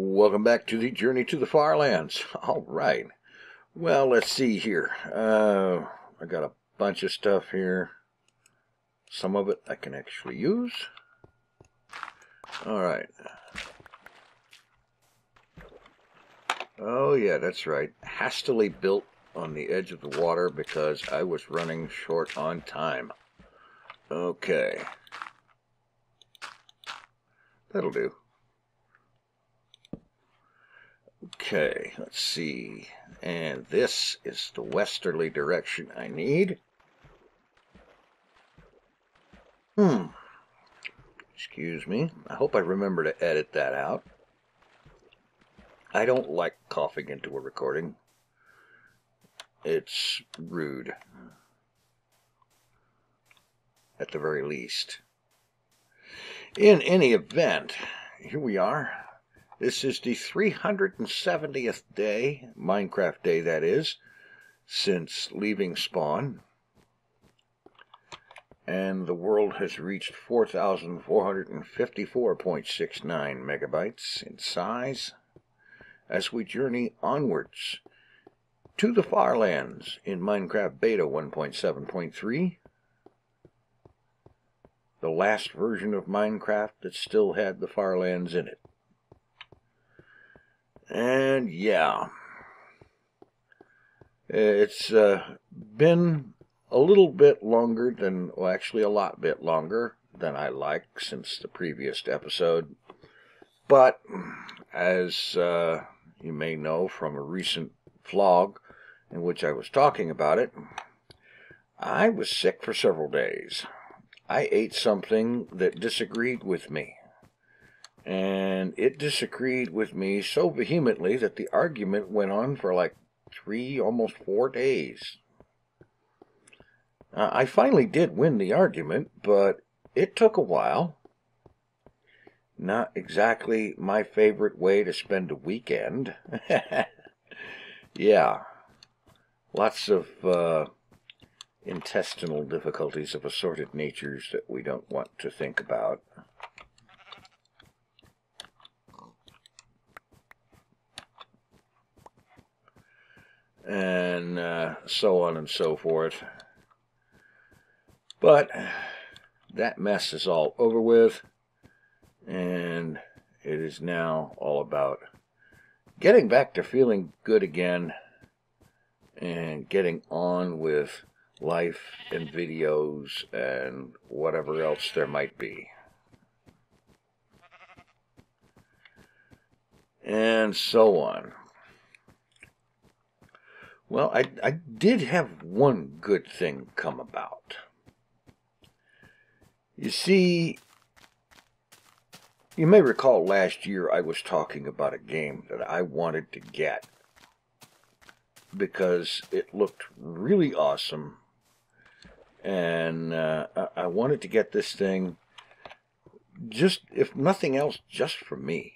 Welcome back to the Journey to the FarLands. All right. Well, let's see here. I got a bunch of stuff here. Some of it I can actually use. All right. Oh, yeah, that's right. Hastily built on the edge of the water because I was running short on time. Okay. That'll do. Okay, let's see. And this is the westerly direction I need. Excuse me. I hope I remember to edit that out. I don't like coughing into a recording. It's rude. At the very least. In any event, here we are. This is the 370th day, Minecraft day that is, since leaving spawn. And the world has reached 4,454.69 megabytes in size as we journey onwards to the FarLands in Minecraft Beta 1.7.3. The last version of Minecraft that still had the FarLands in it. And yeah, it's been a little bit longer than, well, actually a lot bit longer than I like since the previous episode. But as you may know from a recent vlog in which I was talking about it, I was sick for several days. I ate something that disagreed with me. And it disagreed with me so vehemently that the argument went on for like 3, almost 4 days. I finally did win the argument, but it took a while. Not exactly my favorite way to spend a weekend. Yeah. Lots of intestinal difficulties of assorted natures that we don't want to think about. And so on and so forth. But that mess is all over with, and it is now all about getting back to feeling good again and getting on with life and videos and whatever else there might be. And so on. Well, I did have one good thing come about. You see, you may recall last year I was talking about a game that I wanted to get because it looked really awesome, and I wanted to get this thing just, if nothing else, just for me.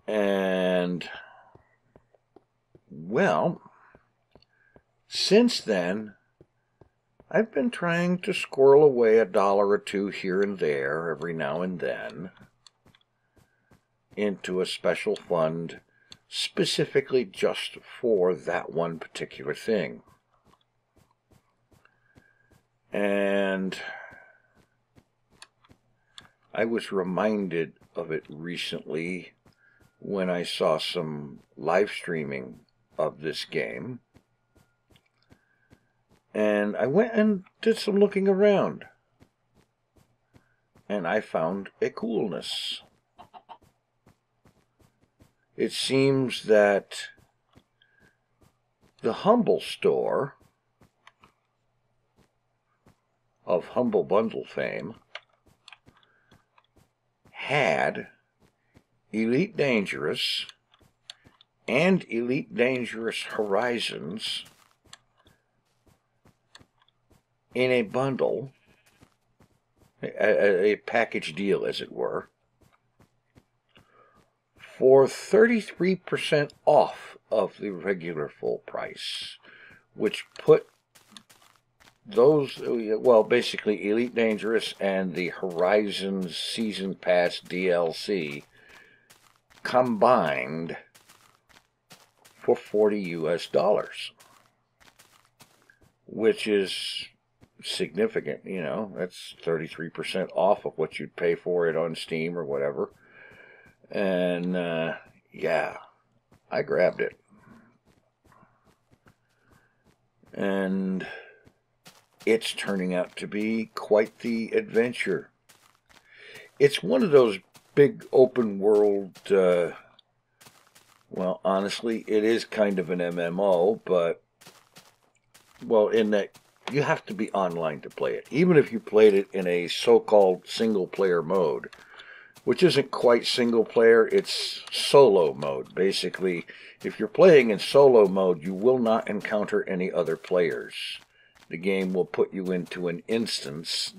And well, since then, I've been trying to squirrel away $1 or $2 here and there every now and then into a special fund specifically just for that one particular thing. And I was reminded of it recently when I saw some live streaming of this game, and I went and did some looking around, and I found a coolness. It seems that the Humble Store of Humble Bundle fame had Elite Dangerous and Elite Dangerous Horizons in a bundle, a package deal as it were, for 33% off of the regular full price, which put those, well, basically Elite Dangerous and the Horizons Season Pass DLC combined for $40 US, which is significant. You know, that's 33% off of what you'd pay for it on Steam or whatever. And yeah, I grabbed it. And it's turning out to be quite the adventure. It's one of those big open world, well, honestly, it is kind of an MMO, but, well, in that you have to be online to play it. Even if you played it in a so-called single-player mode, which isn't quite single-player, it's solo mode. Basically, if you're playing in solo mode, you will not encounter any other players. The game will put you into an instance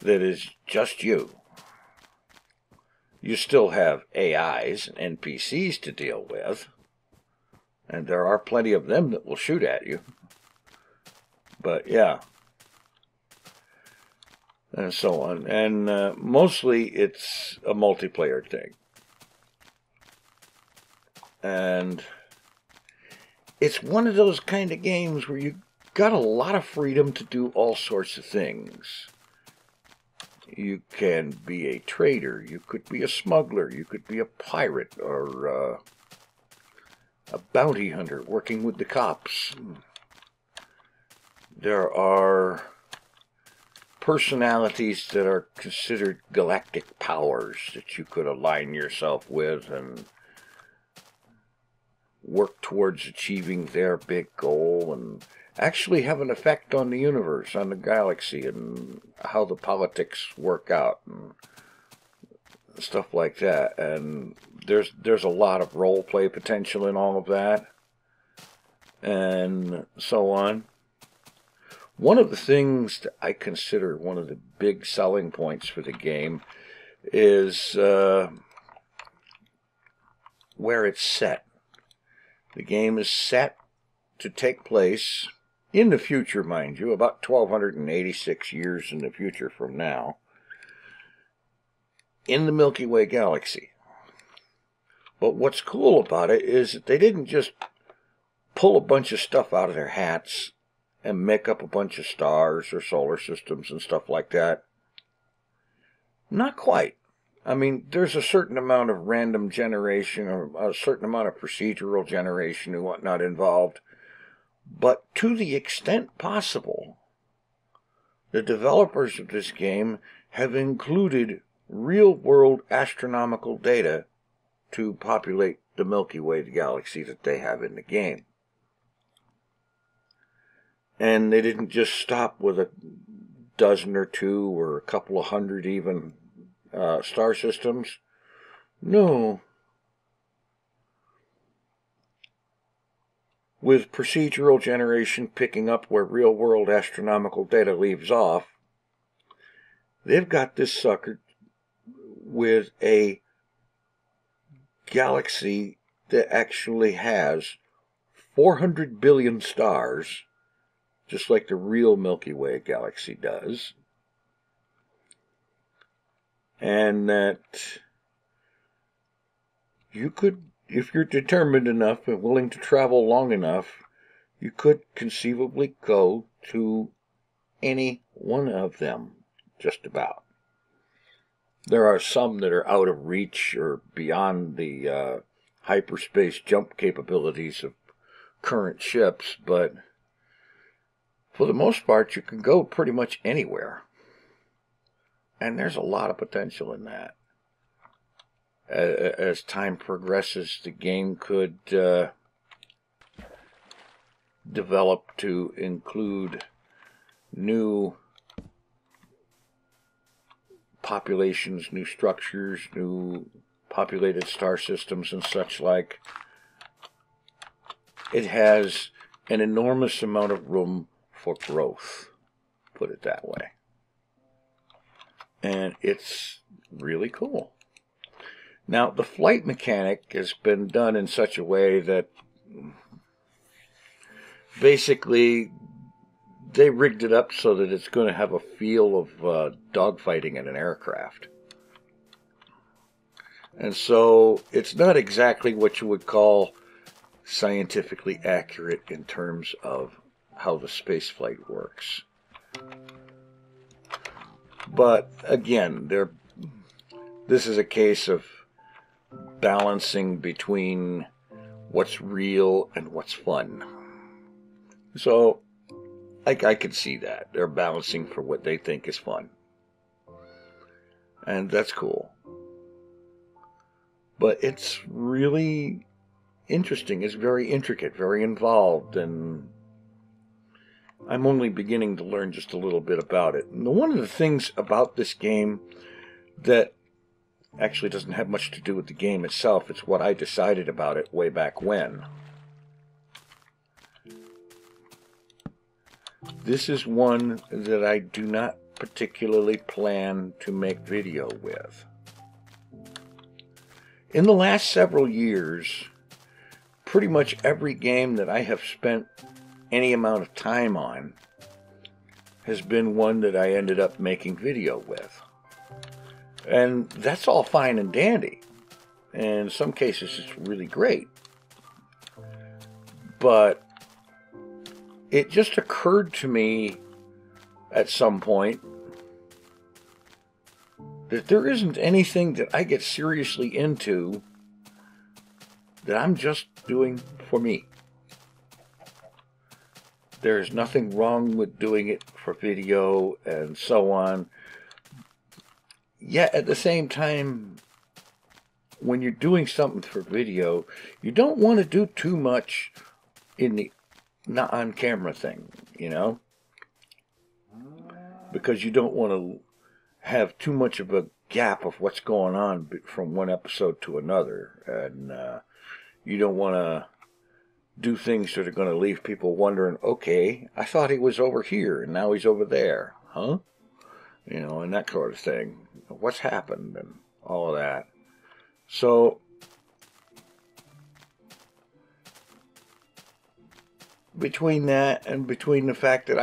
that is just you. You still have AIs and NPCs to deal with, and there are plenty of them that will shoot at you. But yeah, and so on. And mostly it's a multiplayer thing. And it's one of those kind of games where you got a lot of freedom to do all sorts of things. You can be a trader, you could be a smuggler, you could be a pirate, or a bounty hunter working with the cops. There are personalities that are considered galactic powers that you could align yourself with and work towards achieving their big goal and actually have an effect on the universe, on the galaxy, and how the politics work out and stuff like that. And there's a lot of role play potential in all of that, and so on. One of the things that I consider one of the big selling points for the game is where it's set. The game is set to take place in the future, mind you, about 1286 years in the future from now, in the Milky Way galaxy. But what's cool about it is that they didn't just pull a bunch of stuff out of their hats and make up a bunch of stars or solar systems and stuff like that. Not quite. I mean, there's a certain amount of random generation or a certain amount of procedural generation and whatnot involved. But to the extent possible, the developers of this game have included real-world astronomical data to populate the Milky Way galaxy that they have in the game. And they didn't just stop with a dozen or two or a couple of hundred even star systems. No. With procedural generation picking up where real-world astronomical data leaves off, they've got this sucker with a galaxy that actually has 400 billion stars, just like the real Milky Way galaxy does, and that you could, if you're determined enough and willing to travel long enough, you could conceivably go to any one of them, just about. There are some that are out of reach or beyond the hyperspace jump capabilities of current ships, but for the most part, you can go pretty much anywhere. And there's a lot of potential in that. As time progresses, the game could develop to include new populations, new structures, new populated star systems and such like. It has an enormous amount of room for growth, put it that way. And it's really cool. Now, the flight mechanic has been done in such a way that basically they rigged it up so that it's going to have a feel of dogfighting in an aircraft. And so it's not exactly what you would call scientifically accurate in terms of how the spaceflight works. But again, this is a case of balancing between what's real and what's fun. So I could see that. They're balancing for what they think is fun. And that's cool. But it's really interesting. It's very intricate, very involved, and I'm only beginning to learn just a little bit about it. And one of the things about this game that actually doesn't have much to do with the game itself, it's what I decided about it way back when. This is one that I do not particularly plan to make video with. In the last several years, pretty much every game that I have spent any amount of time on has been one that I ended up making video with. And that's all fine and dandy. And in some cases it's really great. But it just occurred to me at some point that there isn't anything that I get seriously into that I'm just doing for me. There's nothing wrong with doing it for video and so on. Yet at the same time, when you're doing something for video, you don't want to do too much in the not on camera thing, you know? Because you don't want to have too much of a gap of what's going on from one episode to another. And you don't want to do things that are going to leave people wondering, okay, I thought he was over here and now he's over there, huh? You know, and that sort of thing. What's happened and all of that. So between that and between the fact that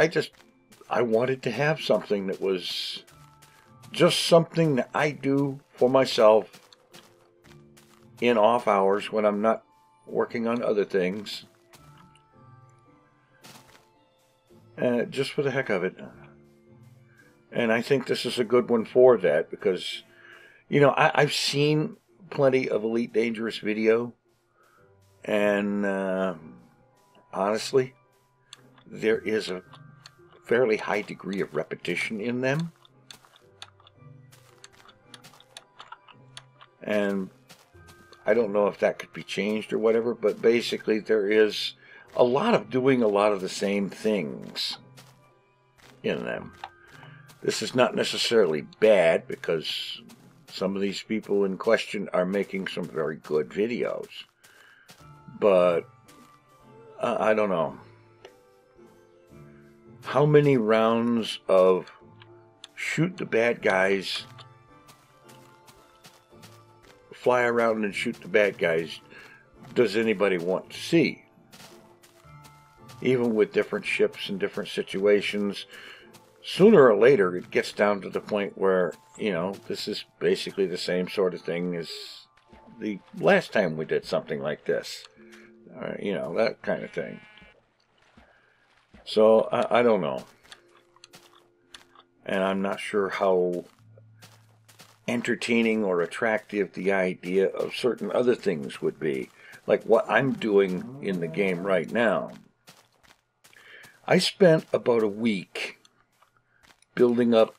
I wanted to have something that was just something that I do for myself in off hours when I'm not working on other things, just for the heck of it. And I think this is a good one for that because, you know, I've seen plenty of Elite Dangerous video, and honestly, there is a fairly high degree of repetition in them. And I don't know if that could be changed or whatever, but basically there is a lot of doing a lot of the same things in them. This is not necessarily bad because some of these people in question are making some very good videos. But I don't know. How many rounds of shoot the bad guys, fly around and shoot the bad guys does anybody want to see? Even with different ships and different situations, sooner or later it gets down to the point where, you know, this is basically the same sort of thing as the last time we did something like this. You know, that kind of thing. So, I don't know. And I'm not sure how entertaining or attractive the idea of certain other things would be. Like what I'm doing in the game right now. I spent about a week building up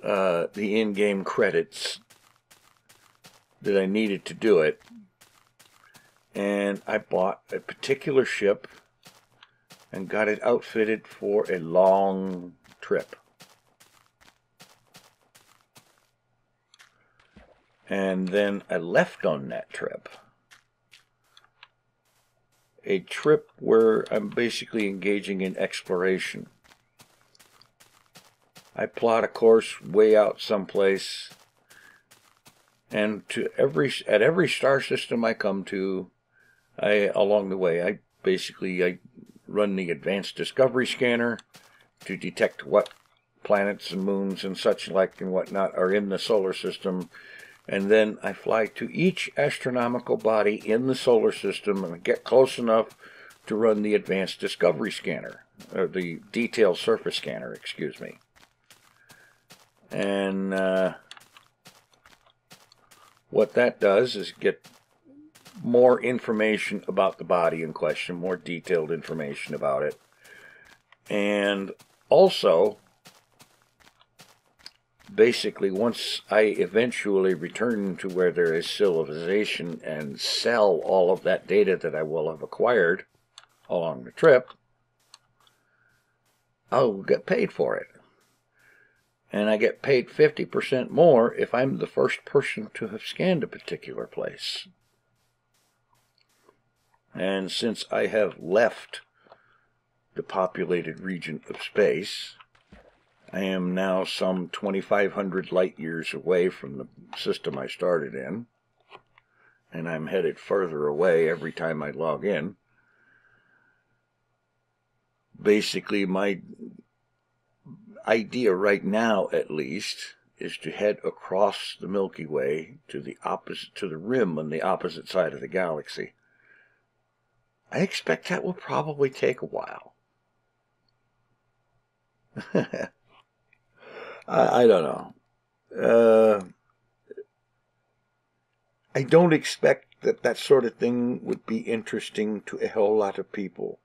the in-game credits that I needed to do it. And I bought a particular ship and got it outfitted for a long trip. And then I left on that trip. A trip where I'm basically engaging in exploration. I plot a course way out someplace, and at every star system I come to, along the way, I run the advanced discovery scanner to detect what planets and moons and such like and whatnot are in the solar system, And then I fly to each astronomical body in the solar system and get close enough to run the Advanced Discovery Scanner, or the Detailed Surface Scanner, excuse me. And what that does is get more information about the body in question, more detailed information about it. And also, basically, once I eventually return to where there is civilization and sell all of that data that I will have acquired along the trip, I'll get paid for it. And I get paid 50% more if I'm the first person to have scanned a particular place. And since I have left the populated region of space, I am now some 2,500 light years away from the system I started in, and I'm headed further away every time I log in. Basically, my idea right now, at least, is to head across the Milky Way to the rim on the opposite side of the galaxy. I expect that will probably take a while. I don't know. I don't expect that sort of thing would be interesting to a whole lot of people.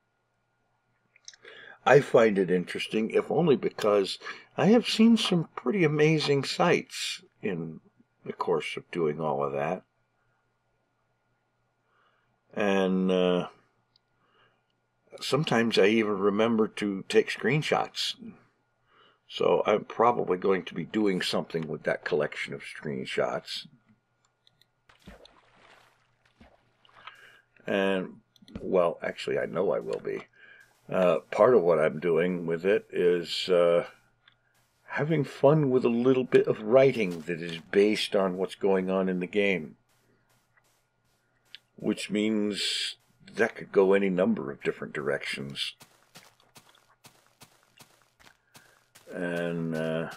I find it interesting, if only because I have seen some pretty amazing sights in the course of doing all of that. And sometimes I even remember to take screenshots. So I'm probably going to be doing something with that collection of screenshots. And, well, actually, I know I will be. Part of what I'm doing with it is having fun with a little bit of writing that is based on what's going on in the game. Which means that could go any number of different directions. And I'm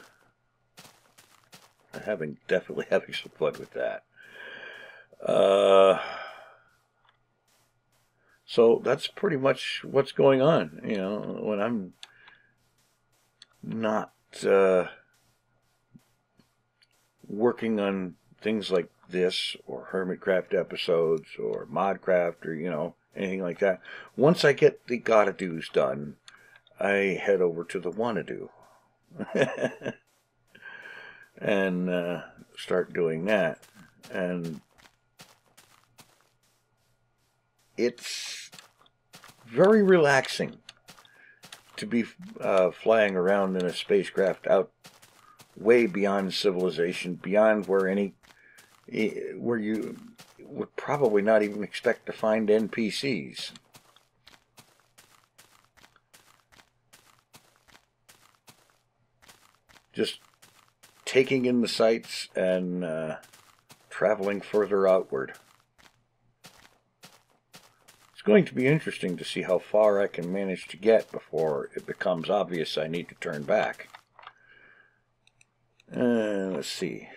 definitely having some fun with that. So that's pretty much what's going on. You know, when I'm not working on things like this, or Hermitcraft episodes, or Modcraft, or, you know, anything like that. Once I get the gotta-dos done, I head over to the wanna-do. And start doing that. And it's very relaxing to be flying around in a spacecraft out way beyond civilization, beyond where you would probably not even expect to find NPCs. Just taking in the sights and traveling further outward. It's going to be interesting to see how far I can manage to get before it becomes obvious I need to turn back. Let's see.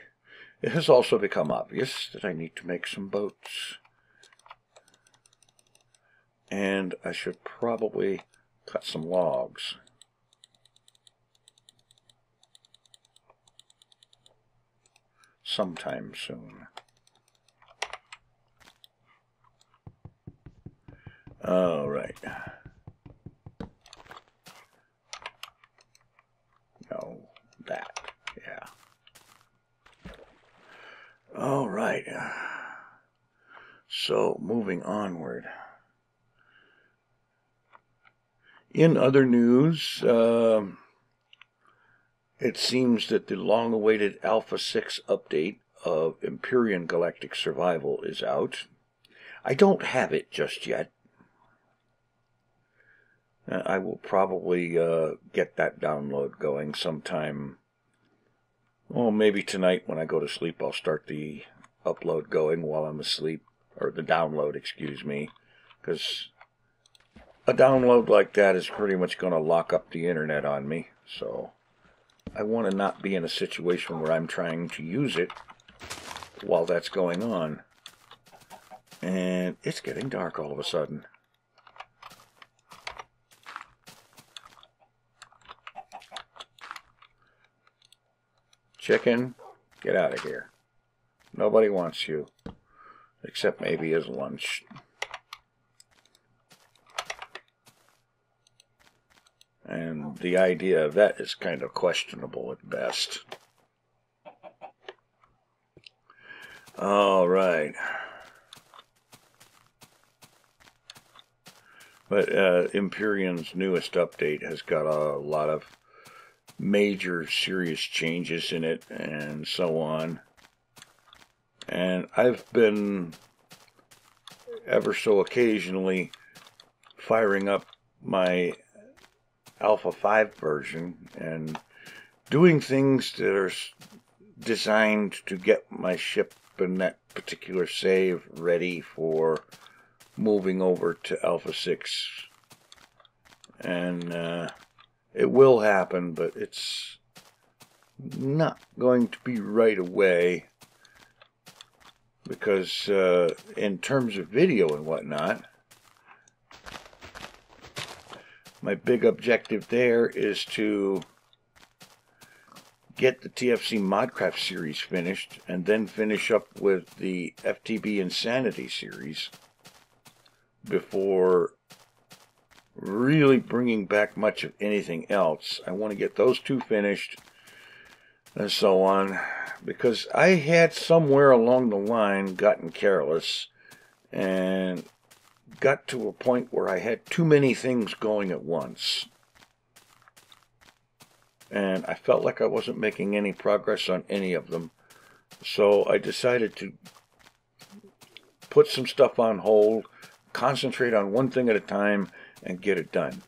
It has also become obvious that I need to make some boats. And I should probably cut some logs. Sometime soon. All right. No, that. Yeah. All right. So, moving onward. In other news, it seems that the long-awaited Alpha 6 update of Empyrean Galactic Survival is out. I don't have it just yet. I will probably get that download going sometime. Well, maybe tonight when I go to sleep I'll start the upload going while I'm asleep. Or the download, excuse me. Because a download like that is pretty much going to lock up the internet on me. So I want to not be in a situation where I'm trying to use it while that's going on. And it's getting dark all of a sudden. Chicken, get out of here. Nobody wants you, except maybe as lunch. And the idea of that is kind of questionable at best. All right. But Empyrean's newest update has got a lot of major serious changes in it and so on. And I've been ever so occasionally firing up my Alpha 5 version and doing things that are designed to get my ship and that particular save ready for moving over to Alpha 6. And it will happen, but it's not going to be right away, because in terms of video and whatnot, my big objective there is to get the TFC Modcraft series finished, and then finish up with the FTB Insanity series before really bringing back much of anything else. I want to get those two finished and so on, because I had somewhere along the line gotten careless and got to a point where I had too many things going at once. And I felt like I wasn't making any progress on any of them. So I decided to put some stuff on hold, concentrate on one thing at a time, and get it done.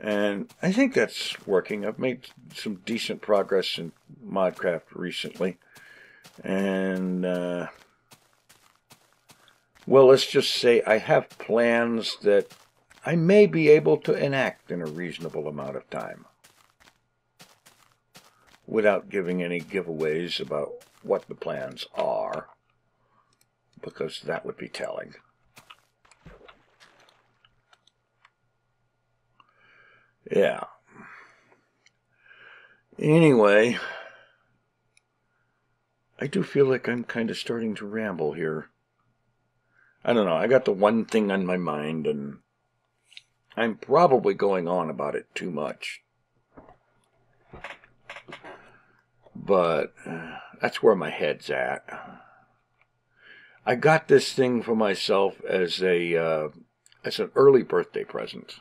And I think that's working. I've made some decent progress in Modcraft recently. And, well, let's just say I have plans that I may be able to enact in a reasonable amount of time, without giving any giveaways about what the plans are, because that would be telling. Yeah. Anyway, I do feel like I'm kind of starting to ramble here. I don't know, I got the one thing on my mind, and I'm probably going on about it too much. But that's where my head's at. I got this thing for myself as an early birthday present.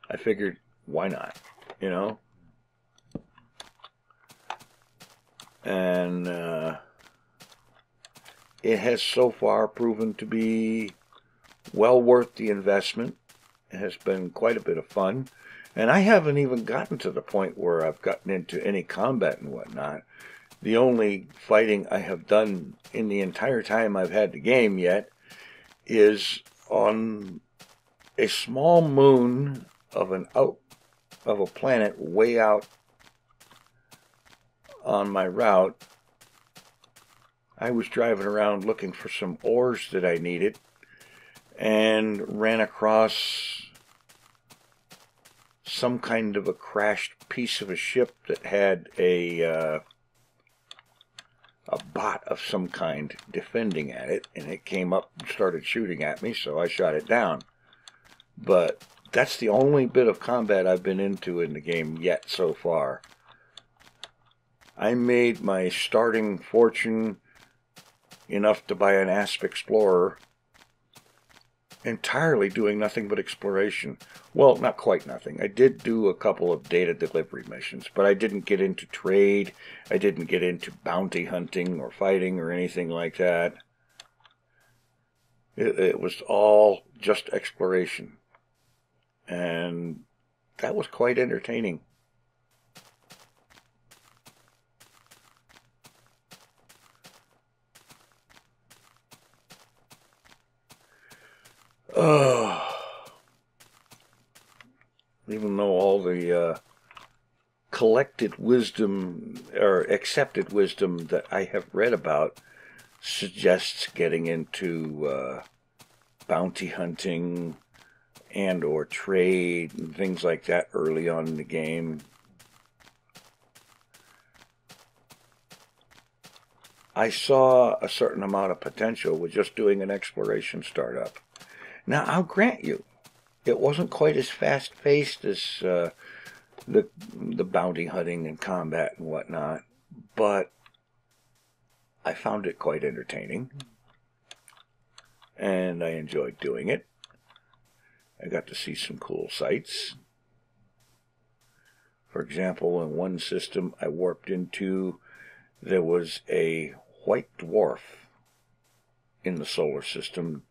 I figured, why not, you know? And it has so far proven to be well worth the investment. It has been quite a bit of fun. And I haven't even gotten to the point where I've gotten into any combat and whatnot. The only fighting I have done in the entire time I've had the game yet is on a small moon of a planet way out on my route. I was driving around looking for some ores that I needed and ran across some kind of a crashed piece of a ship that had a bot of some kind defending at it, and it came up and started shooting at me, so I shot it down. But that's the only bit of combat I've been into in the game yet so far. I made my starting fortune enough to buy an Asp Explorer, entirely doing nothing but exploration. Well, not quite nothing. I did do a couple of data delivery missions, but I didn't get into trade. I didn't get into bounty hunting or fighting or anything like that. It was all just exploration. And that was quite entertaining. the collected wisdom or accepted wisdom that I have read about suggests getting into bounty hunting and or trade and things like that early on in the game. I saw a certain amount of potential with just doing an exploration startup. Now, I'll grant you, it wasn't quite as fast-paced as the bounty hunting and combat and whatnot, but I found it quite entertaining, and I enjoyed doing it. I got to see some cool sights. For example, in one system I warped into, there was a white dwarf in the solar system,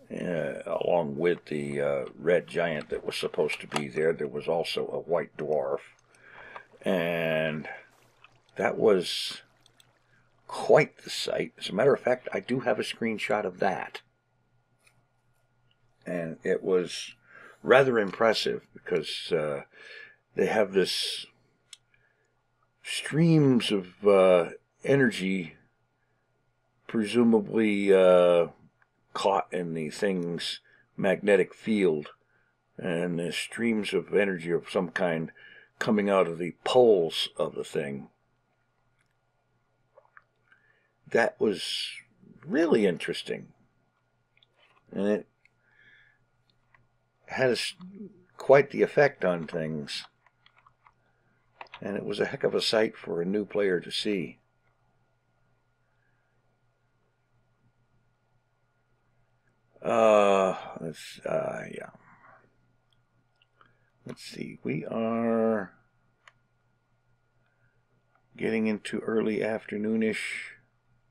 along with the red giant that was supposed to be there. There was also a white dwarf, and that was quite the sight. As a matter of fact, I do have a screenshot of that, and it was rather impressive because they have this streams of energy, presumably caught in the thing's magnetic field, and the streams of energy of some kind coming out of the poles of the thing. That was really interesting, and it had quite the effect on things, and it was a heck of a sight for a new player to see. Yeah. Let's see. We are getting into early afternoonish,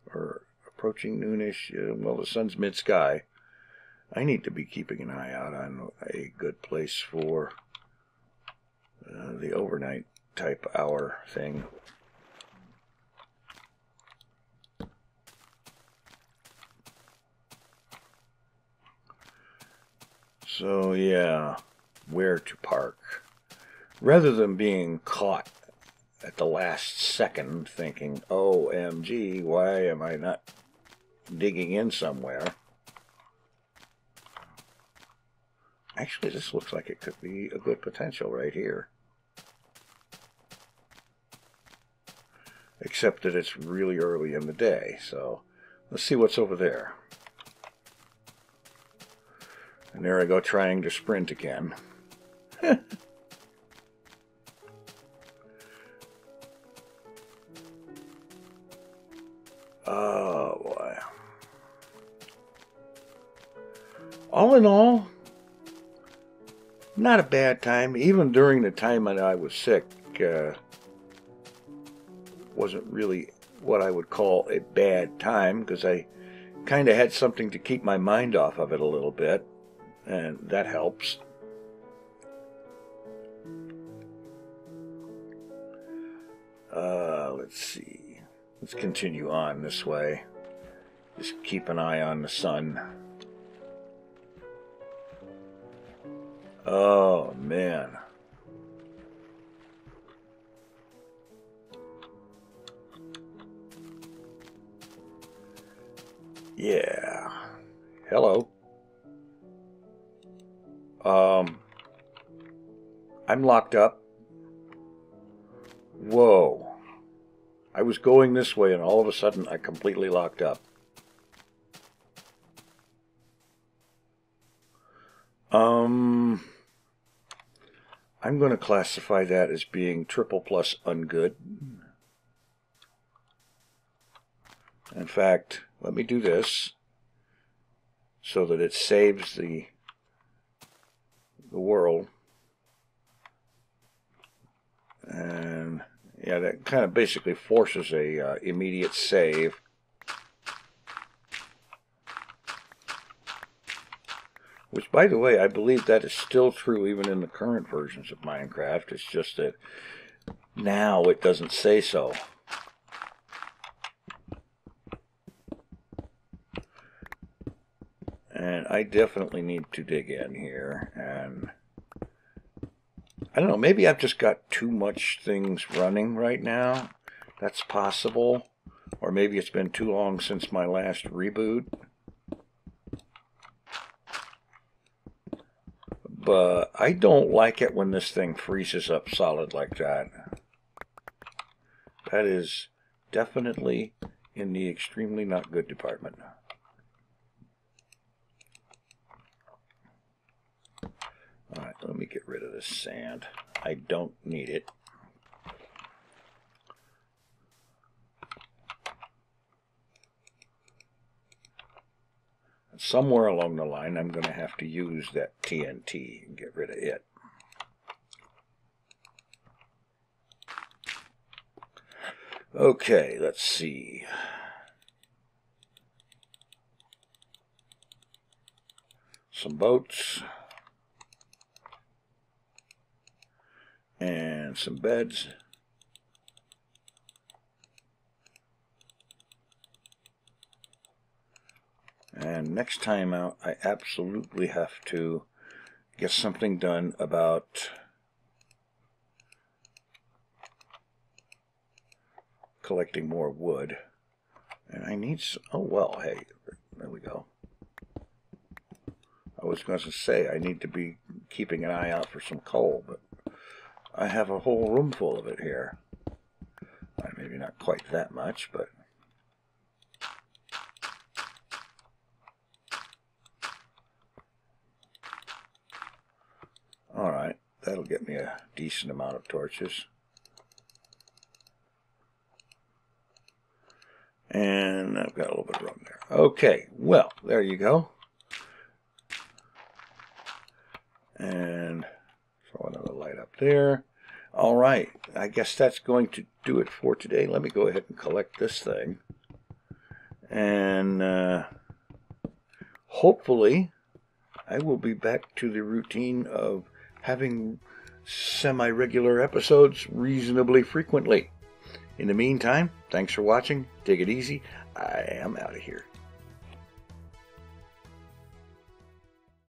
or approaching noonish. Well, the sun's mid-sky. I need to be keeping an eye out on a good place for the overnight type hour thing. So yeah, where to park. Rather than being caught at the last second thinking, OMG, why am I not digging in somewhere? Actually, this looks like it could be a good potential right here. Except that it's really early in the day, so let's see what's over there. And there I go, trying to sprint again. Oh boy. All in all, not a bad time. Even during the time that I was sick, wasn't really what I would call a bad time, because I kind of had something to keep my mind off of it a little bit, and that helps. Let's see. Let's continue on this way. Just keep an eye on the sun. Oh, man. Yeah. Hello. I'm locked up. Whoa. I was going this way and all of a sudden I completely locked up. I'm going to classify that as being triple plus ungood. In fact, let me do this so that it saves the world. And yeah, that kind of basically forces a immediate save. Which, by the way, I believe that is still true even in the current versions of Minecraft. It's just that now it doesn't say so. And I definitely need to dig in here, and I don't know, maybe I've just got too much things running right now. That's possible. Or maybe it's been too long since my last reboot. But I don't like it when this thing freezes up solid like that. That is definitely in the extremely not good department. Alright, let me get rid of this sand. I don't need it. Somewhere along the line, I'm going to have to use that TNT and get rid of it. Okay, let's see. Some boats. And some beds. And next time out, I absolutely have to get something done about collecting more wood. And I need some, oh well, hey, there we go. I was going to say I need to be keeping an eye out for some coal, but I have a whole room full of it here. Maybe not quite that much, but alright, that'll get me a decent amount of torches. And I've got a little bit of room there. Okay, well, there you go. And throw another light up there. Alright, I guess that's going to do it for today. Let me go ahead and collect this thing. And hopefully I will be back to the routine of having semi-regular episodes reasonably frequently. In the meantime, thanks for watching. Take it easy. I am out of here.